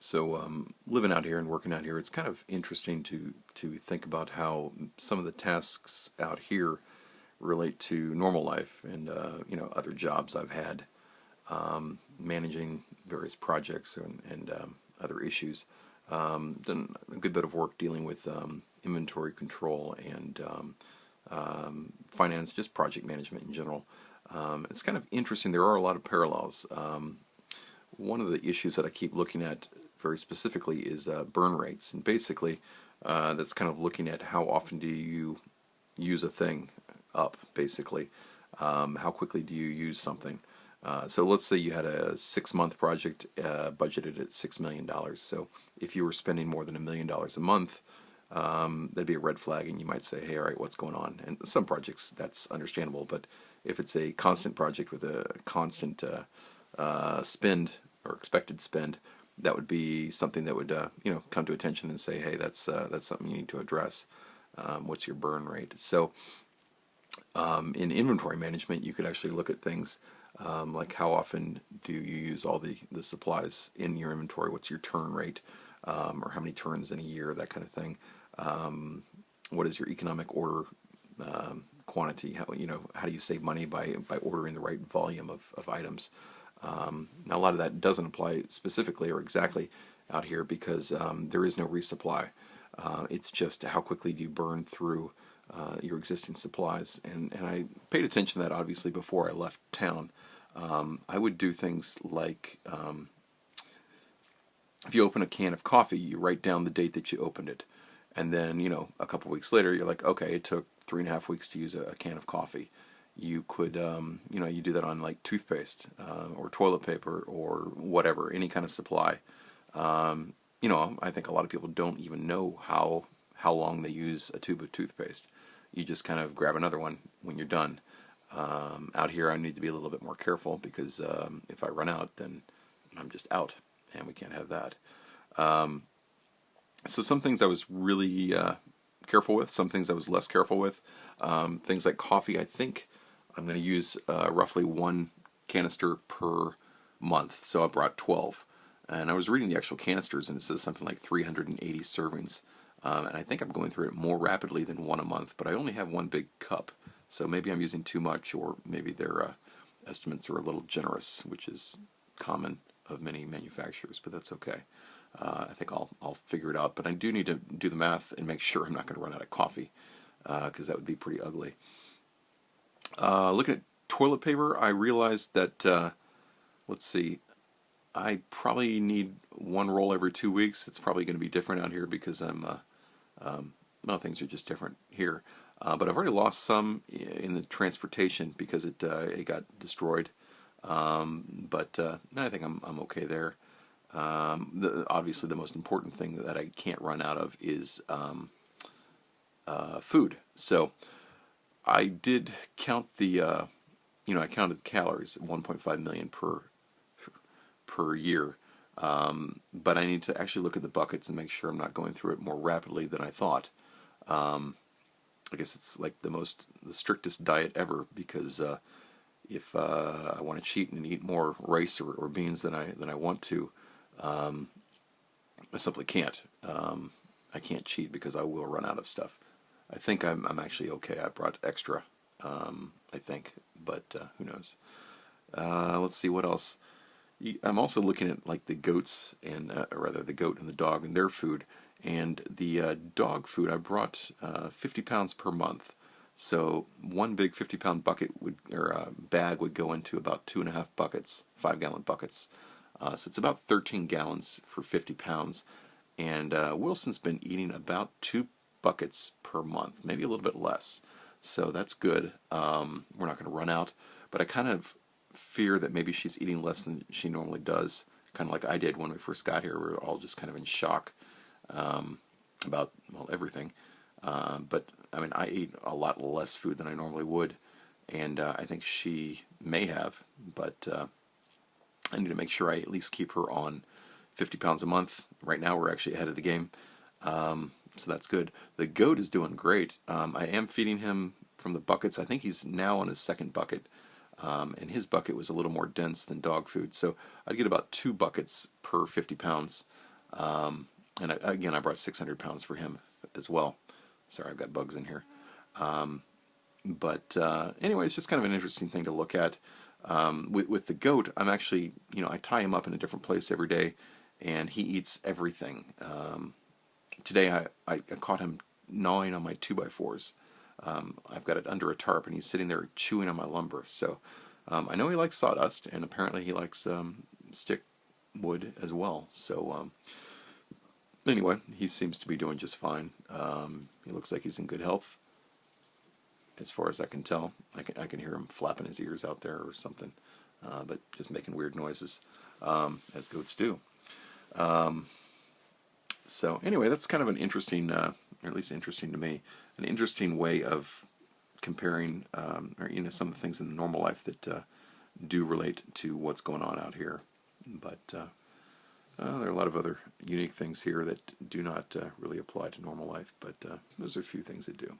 So living out here and working out here, it's kind of interesting to think about how some of the tasks out here relate to normal life and other jobs I've had, managing various projects and other issues. Done a good bit of work dealing with inventory control and finance, just project management in general. It's kind of interesting. There are a lot of parallels. One of the issues that I keep looking at very specifically is burn rates, and basically that's kind of looking at how often do you use a thing up, basically. How quickly do you use something? So let's say you had a 6-month project budgeted at $6 million. So if you were spending more than $1 million a month, that'd be a red flag, and you might say, hey, all right, what's going on? And some projects, that's understandable, but if it's a constant project with a constant spend or expected spend, that would be something that would come to attention and say, hey, that's something you need to address. What's your burn rate? So in inventory management, you could actually look at things like how often do you use all the supplies in your inventory? What's your turn rate, or how many turns in a year? That kind of thing. What is your economic order quantity? How do you save money by ordering the right volume of items? Now, a lot of that doesn't apply specifically or exactly out here because there is no resupply. It's just how quickly do you burn through your existing supplies. And I paid attention to that, obviously, before I left town. I would do things like if you open a can of coffee, you write down the date that you opened it. And then, a couple weeks later, you're like, okay, it took 3.5 weeks to use a can of coffee. You could, you do that on like toothpaste or toilet paper or whatever, any kind of supply. I think a lot of people don't even know how long they use a tube of toothpaste. You just kind of grab another one when you're done. Out here, I need to be a little bit more careful because if I run out, then I'm just out, and we can't have that. So some things I was really careful with, some things I was less careful with. Things like coffee, I think I'm going to use roughly 1 canister per month, so I brought 12. And I was reading the actual canisters, and it says something like 380 servings. And I think I'm going through it more rapidly than one a month, but I only have one big cup. So maybe I'm using too much, or maybe their estimates are a little generous, which is common of many manufacturers, but that's okay. I think I'll figure it out, but I do need to do the math and make sure I'm not going to run out of coffee, because that would be pretty ugly. Looking at toilet paper, I realized that, let's see, I probably need 1 roll every 2 weeks. It's probably going to be different out here because things are just different here. But I've already lost some in the transportation because it got destroyed. But I think I'm okay there. Obviously, the most important thing that I can't run out of is food. So I did count I counted calories, 1.5 million per year. But I need to actually look at the buckets and make sure I'm not going through it more rapidly than I thought. I guess it's like the strictest diet ever because if I want to cheat and eat more rice or beans than I want to, I simply can't. I can't cheat because I will run out of stuff. I think I'm actually okay. I brought extra, I think, but who knows? Let's see what else. I'm also looking at like the goats and or rather the goat and the dog and their food. And the dog food, I brought 50 pounds per month. So one big 50-pound bucket bag would go into about 2.5 buckets, 5-gallon buckets. So it's about 13 gallons for 50 pounds. And Wilson's been eating about 2 buckets per month, maybe a little bit less. So that's good. We're not going to run out. But I kind of fear that maybe she's eating less than she normally does, kind of like I did when we first got here. We were all just kind of in shock about everything. But I mean, I ate a lot less food than I normally would, and I think she may have, but I need to make sure I at least keep her on 50 pounds a month. Right now, we're actually ahead of the game, so that's good. The goat is doing great. I am feeding him from the buckets. I think he's now on his 2nd bucket, and his bucket was a little more dense than dog food, so I'd get about 2 buckets per 50 pounds. And again, I brought 600 pounds for him as well. Sorry, I've got bugs in here. But anyway, it's just kind of an interesting thing to look at. With the goat, I'm actually, I tie him up in a different place every day, and he eats everything. Today I caught him gnawing on my 2x4s. I've got it under a tarp, and he's sitting there chewing on my lumber. So I know he likes sawdust, and apparently he likes stick wood as well. So anyway, he seems to be doing just fine. He looks like he's in good health, as far as I can tell. I can hear him flapping his ears out there or something, but just making weird noises, as goats do. So anyway, that's kind of an interesting, or at least interesting to me, an interesting way of comparing, or some of the things in the normal life that do relate to what's going on out here. But there are a lot of other unique things here that do not really apply to normal life, but those are a few things that do.